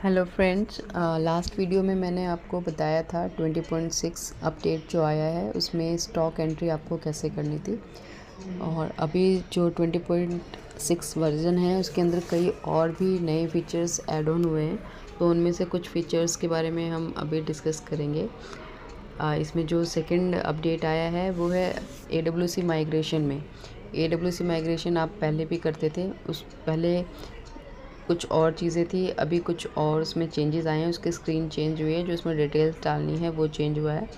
Hello friends, last video में मैंने आपको बताया था 20.6 अपडेट जो आया है उसमें स्टॉक एंट्री आपको कैसे करनी थी। और अभी जो 20.6 वर्जन है उसके अंदर कई और भी नए फीचर्स ऐड ऑन हुए हैं, तो उनमें से कुछ फीचर्स के बारे में हम अभी डिस्कस करेंगे। इसमें जो सेकंड अपडेट आया है वो है AWC माइग्रेशन में। AWC माइग्रेशन आप पहले भी करते थे, उस पहले कुछ और चीज़ें थी, अभी कुछ और उसमें चेंजेस आए हैं। उसकी स्क्रीन चेंज हुई है, जो इसमें डिटेल्स डालनी है वो चेंज हुआ है।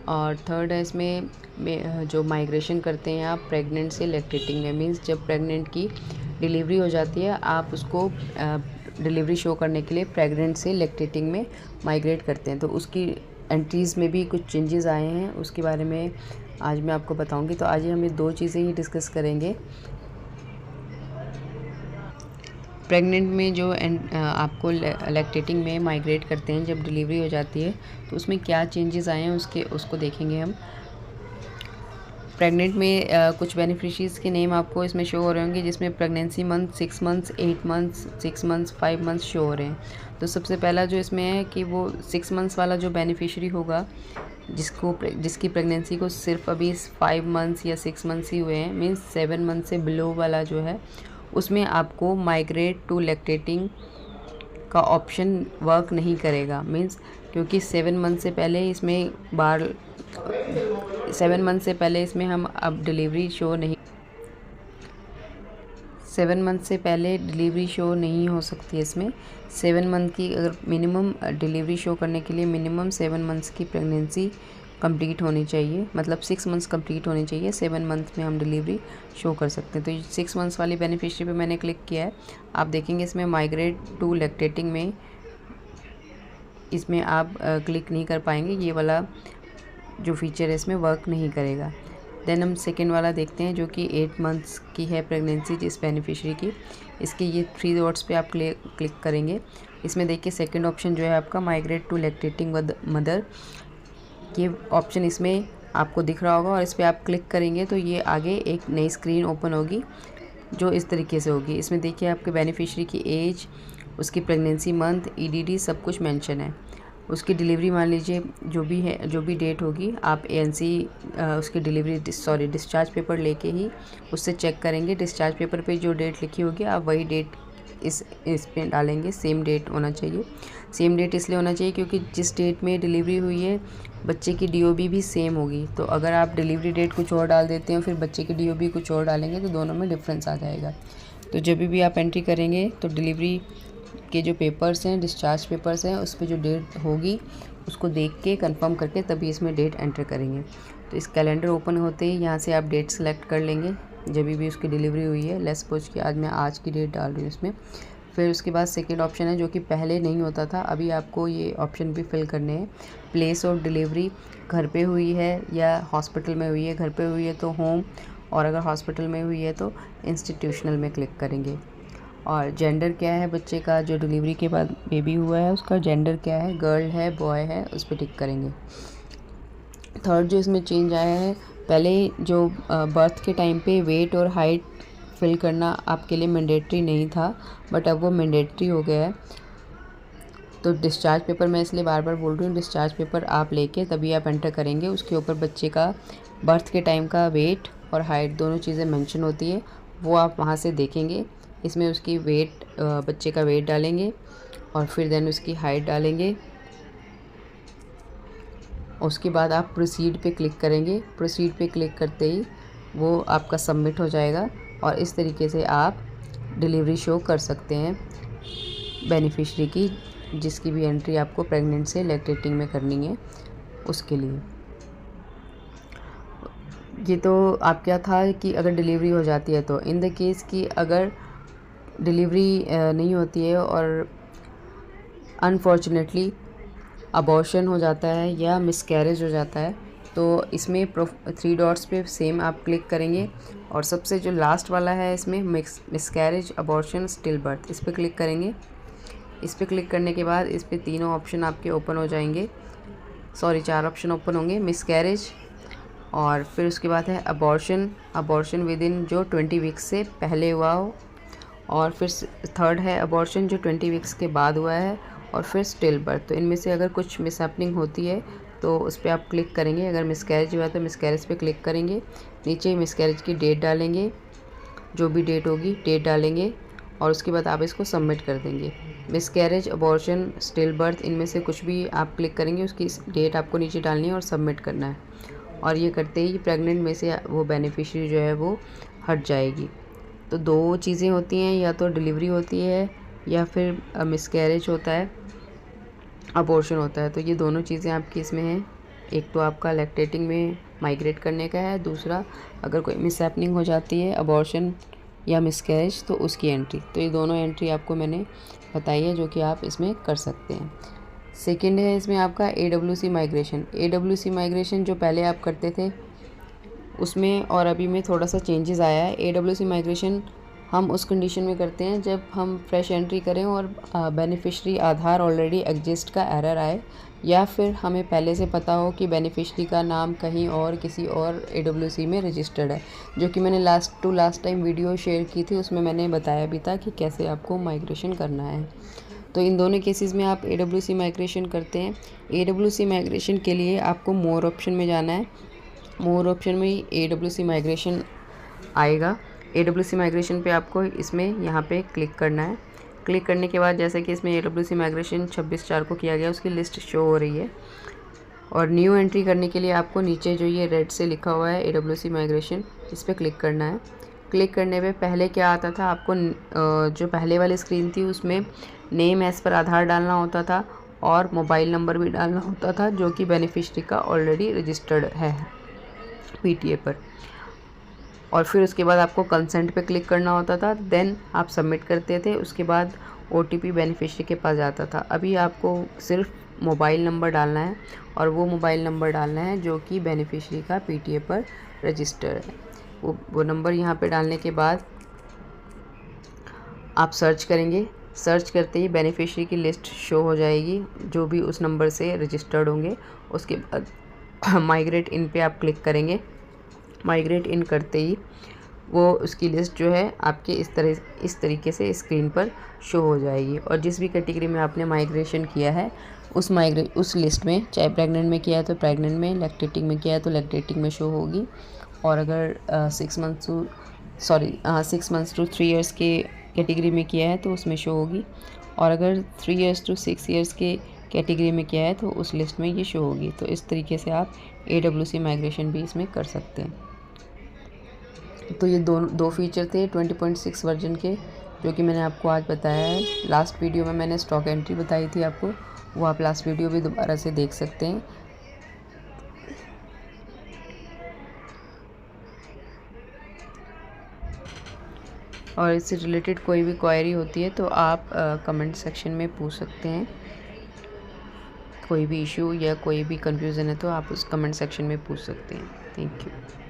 और थर्ड है इसमें जो माइग्रेशन करते हैं आप प्रेग्नेंट से लैक्टेटिंग में, मीन्स जब प्रेग्नेंट की डिलीवरी हो जाती है आप उसको डिलीवरी शो करने के लिए प्रेग्नेंट से लैक्टेटिंग में माइग्रेट करते हैं, तो उसकी एंट्रीज़ में भी कुछ चेंजेस आए हैं। उसके बारे में आज मैं आपको बताऊंगी। तो आज हम ये दो चीज़ें ही डिस्कस करेंगे। प्रेग्नेंट में जो आपको लैक्टेटिंग में माइग्रेट करते हैं जब डिलीवरी हो जाती है, तो उसमें क्या चेंजेस आए हैं उसको देखेंगे हम। प्रेग्नेंट में कुछ बेनिफिशरीज़ के नेम आपको इसमें शो हो रहे होंगे, जिसमें pregnancy month, 6 months, 8 months, 6 months, 5 months show हो रहे हैं। तो सबसे पहला जो इसमें है कि वो 6 मंथ्स वाला जो बेनिफिशरी होगा, जिसकी प्रेगनेंसी को सिर्फ अभी 5 मंथ्स या 6 मंथ्स ही हुए हैं, मीन्स 7 मंथ से बिलो वाला जो है, उसमें आपको माइग्रेट टू लैक्टेटिंग का ऑप्शन वर्क नहीं करेगा। मीन्स क्योंकि 7 मंथ से पहले इसमें 7 मंथ से पहले इसमें हम अब डिलीवरी शो नहीं 7 मंथ से पहले डिलीवरी शो नहीं हो सकती है इसमें। 7 मंथ की अगर मिनिमम डिलीवरी शो करने के लिए मिनिमम 7 मंथ्स की प्रेगनेंसी कंप्लीट होनी चाहिए, मतलब 6 मंथ्स कंप्लीट होनी चाहिए, 7 मंथ में हम डिलीवरी शो कर सकते हैं। तो ये 6 मंथ्स वाली बेनिफिशरी पे मैंने क्लिक किया है। आप देखेंगे इसमें माइग्रेट टू लैक्टेटिंग में इसमें आप क्लिक नहीं कर पाएंगे, ये वाला जो फीचर है इसमें वर्क नहीं करेगा। देन हम सेकेंड वाला देखते हैं, जो कि 8 मंथ्स की है प्रेगनेंसी जिस बेनिफिशरी की। इसके ये 3 डॉट्स पे आप क्लिक करेंगे। इसमें देखिए सेकंड ऑप्शन जो है आपका माइग्रेट टू लैक्टेटिंग मदर, ये ऑप्शन इसमें आपको दिख रहा होगा, और इस पर आप क्लिक करेंगे तो ये आगे एक नई स्क्रीन ओपन होगी जो इस तरीके से होगी। इसमें देखिए आपके बेनिफिशरी की एज, उसकी प्रेगनेंसी मंथ, EDD सब कुछ मेंशन है। उसकी डिलीवरी मान लीजिए जो भी है, जो भी डेट होगी, आप ANC उसकी डिस्चार्ज पेपर लेके ही उससे चेक करेंगे। डिस्चार्ज पेपर पे जो डेट लिखी होगी आप वही डेट इस पे डालेंगे। सेम डेट होना चाहिए। सेम डेट इसलिए होना चाहिए क्योंकि जिस डेट में डिलीवरी हुई है बच्चे की DOB भी सेम होगी। तो अगर आप डिलीवरी डेट कुछ और डाल देते हैं फिर बच्चे की DOB कुछ और डालेंगे तो दोनों में डिफरेंस आ जाएगा। तो जब भी आप एंट्री करेंगे तो डिलीवरी के जो पेपर्स हैं, डिस्चार्ज पेपर्स हैं, उस पर जो डेट होगी उसको देख के कंफर्म करके तभी इसमें डेट एंटर करेंगे। तो इस कैलेंडर ओपन होते ही यहाँ से आप डेट सेलेक्ट कर लेंगे जब भी उसकी डिलीवरी हुई है। लेट्स सपोज कि आज मैं आज की डेट डाल रही हूँ इसमें। फिर उसके बाद सेकेंड ऑप्शन है जो कि पहले नहीं होता था, अभी आपको ये ऑप्शन भी फिल करने हैं। प्लेस ऑफ डिलीवरी, घर पे हुई है या हॉस्पिटल में हुई है। घर पे हुई है तो होम, और अगर हॉस्पिटल में हुई है तो इंस्टीट्यूशनल में क्लिक करेंगे। और जेंडर क्या है बच्चे का, जो डिलीवरी के बाद बेबी हुआ है उसका जेंडर क्या है, गर्ल है, बॉय है, उस पर टिक करेंगे। थर्ड जो इसमें चेंज आया है, पहले जो बर्थ के टाइम पे वेट और हाइट फिल करना आपके लिए मैंडेटरी नहीं था, बट अब वो मैंडेटरी हो गया है। तो डिस्चार्ज पेपर, मैं इसलिए बार बार बोल रही हूँ, डिस्चार्ज पेपर आप लेके तभी आप एंटर करेंगे। उसके ऊपर बच्चे का बर्थ के टाइम का वेट और हाइट दोनों चीज़ें मेंशन होती है, वो आप वहाँ से देखेंगे। इसमें उसकी वेट, बच्चे का वेट डालेंगे और फिर देन उसकी हाइट डालेंगे। उसके बाद आप प्रोसीड पे क्लिक करेंगे। प्रोसीड पे क्लिक करते ही वो आपका सबमिट हो जाएगा, और इस तरीके से आप डिलीवरी शो कर सकते हैं बेनिफिशरी की, जिसकी भी एंट्री आपको प्रेग्नेंट से लैक्टेटिंग में करनी है उसके लिए। ये तो आप क्या था कि अगर डिलीवरी हो जाती है तो, इन द केस कि अगर डिलीवरी नहीं होती है और अनफॉर्चुनेटली अबॉर्शन हो जाता है या मिसकैरेज हो जाता है, तो इसमें 3 डॉट्स पे सेम आप क्लिक करेंगे, और सबसे जो लास्ट वाला है इसमें मिसकैरेज, अबॉर्शन, स्टिल बर्थ, इस पर क्लिक करेंगे। इस पर क्लिक करने के बाद इस पर तीनों ऑप्शन आपके ओपन हो जाएंगे, 4 ऑप्शन ओपन होंगे। मिसकैरेज, और फिर उसके बाद है अबॉर्शन विद इन जो 20 वीक्स से पहले हुआ हो, और फिर थर्ड है अबॉर्शन जो 20 वीक्स के बाद हुआ है, और फिर स्टिल बर्थ। तो इनमें से अगर कुछ मिसहैपनिंग होती है तो उस पर आप क्लिक करेंगे। अगर मिसकैरेज हुआ तो मिसकैरेज पे क्लिक करेंगे, नीचे मिसकैरेज की डेट डालेंगे, जो भी डेट होगी डेट डालेंगे और उसके बाद आप इसको सबमिट कर देंगे। मिसकैरेज, अबॉर्शन, स्टिल बर्थ, इनमें से कुछ भी आप क्लिक करेंगे, उसकी डेट आपको नीचे डालनी है और सबमिट करना है। और ये करते ही प्रेग्नेंट में से वो बेनिफिशियरी जो है वो हट जाएगी। तो दो चीज़ें होती हैं, या तो डिलीवरी होती है या फिर मिसकैरेज होता है, अबॉर्शन होता है। तो ये दोनों चीज़ें आपकी इसमें हैं। एक तो आपका लैक्टेटिंग में माइग्रेट करने का है, दूसरा अगर कोई मिसहैपनिंग हो जाती है, अबॉर्शन या मिसकैरेज, तो उसकी एंट्री। तो ये दोनों एंट्री आपको मैंने बताई है जो कि आप इसमें कर सकते हैं। सेकंड है इसमें आपका AWC माइग्रेशन। AWC माइग्रेशन जो पहले आप करते थे उसमें और अभी में थोड़ा सा चेंजेस आया है। AWC माइग्रेशन हम उस कंडीशन में करते हैं जब हम फ्रेश एंट्री करें और बेनिफिशरी आधार ऑलरेडी एग्जिस्ट का एरर आए, या फिर हमें पहले से पता हो कि बेनिफिशरी का नाम कहीं और किसी और AWC में रजिस्टर्ड है, जो कि मैंने लास्ट टाइम वीडियो शेयर की थी, उसमें मैंने बताया भी था कि कैसे आपको माइग्रेशन करना है। तो इन दोनों केसेस में आप AWC माइग्रेशन करते हैं। AWC माइग्रेशन के लिए आपको मोर ऑप्शन में जाना है। मोर ऑप्शन में ही AWC माइग्रेशन आएगा। AWC माइग्रेशन पे आपको इसमें यहाँ पे क्लिक करना है। क्लिक करने के बाद जैसे कि इसमें AWC माइग्रेशन 26/4 को किया गया, उसकी लिस्ट शो हो रही है। और न्यू एंट्री करने के लिए आपको नीचे जो ये रेड से लिखा हुआ है AWC माइग्रेशन, इस पर क्लिक करना है। क्लिक करने पे पहले क्या आता था, आपको जो पहले वाली स्क्रीन थी उसमें नेम एज़ पर आधार डालना होता था और मोबाइल नंबर भी डालना होता था, जो कि बेनिफिशरी का ऑलरेडी रजिस्टर्ड है PTA पर। और फिर उसके बाद आपको कंसेंट पे क्लिक करना होता था, देन आप सबमिट करते थे। उसके बाद OTP बेनिफिशरी के पास जाता था। अभी आपको सिर्फ मोबाइल नंबर डालना है और वो मोबाइल नंबर डालना है जो कि बेनिफिशरी का PTA पर रजिस्टर है। वो नंबर यहाँ पे डालने के बाद आप सर्च करेंगे। सर्च करते ही बेनिफिशरी की लिस्ट शो हो जाएगी जो भी उस नंबर से रजिस्टर्ड होंगे। उसके बाद माइग्रेट इन पे आप क्लिक करेंगे। माइग्रेट इन करते ही वो उसकी लिस्ट जो है आपके इस तरीके से स्क्रीन पर शो हो जाएगी। और जिस भी कैटेगरी में आपने माइग्रेशन किया है उस लिस्ट में, चाहे प्रेग्नेंट में किया है तो प्रेग्नेंट में, लैक्टेटिंग में किया है तो लैक्टेटिंग में शो होगी। और अगर 6 मंथ्स टू 3 इयर्स के कैटेगरी में किया है तो उसमें शो होगी। और अगर 3 इयर्स टू 6 इयर्स के कैटेगरी में किया है तो उस लिस्ट में ये शो होगी। तो इस तरीके से आप AWC माइग्रेशन भी इसमें कर सकते हैं। तो ये दो फीचर थे 20.6 वर्जन के, जो कि मैंने आपको आज बताया है। लास्ट वीडियो में मैंने स्टॉक एंट्री बताई थी आपको, वो आप लास्ट वीडियो भी दोबारा से देख सकते हैं। और इससे रिलेटेड कोई भी क्वेरी होती है तो आप कमेंट सेक्शन में पूछ सकते हैं। कोई भी इशू या कोई भी कंफ्यूज़न है तो आप उस कमेंट सेक्शन में पूछ सकते हैं। Thank you.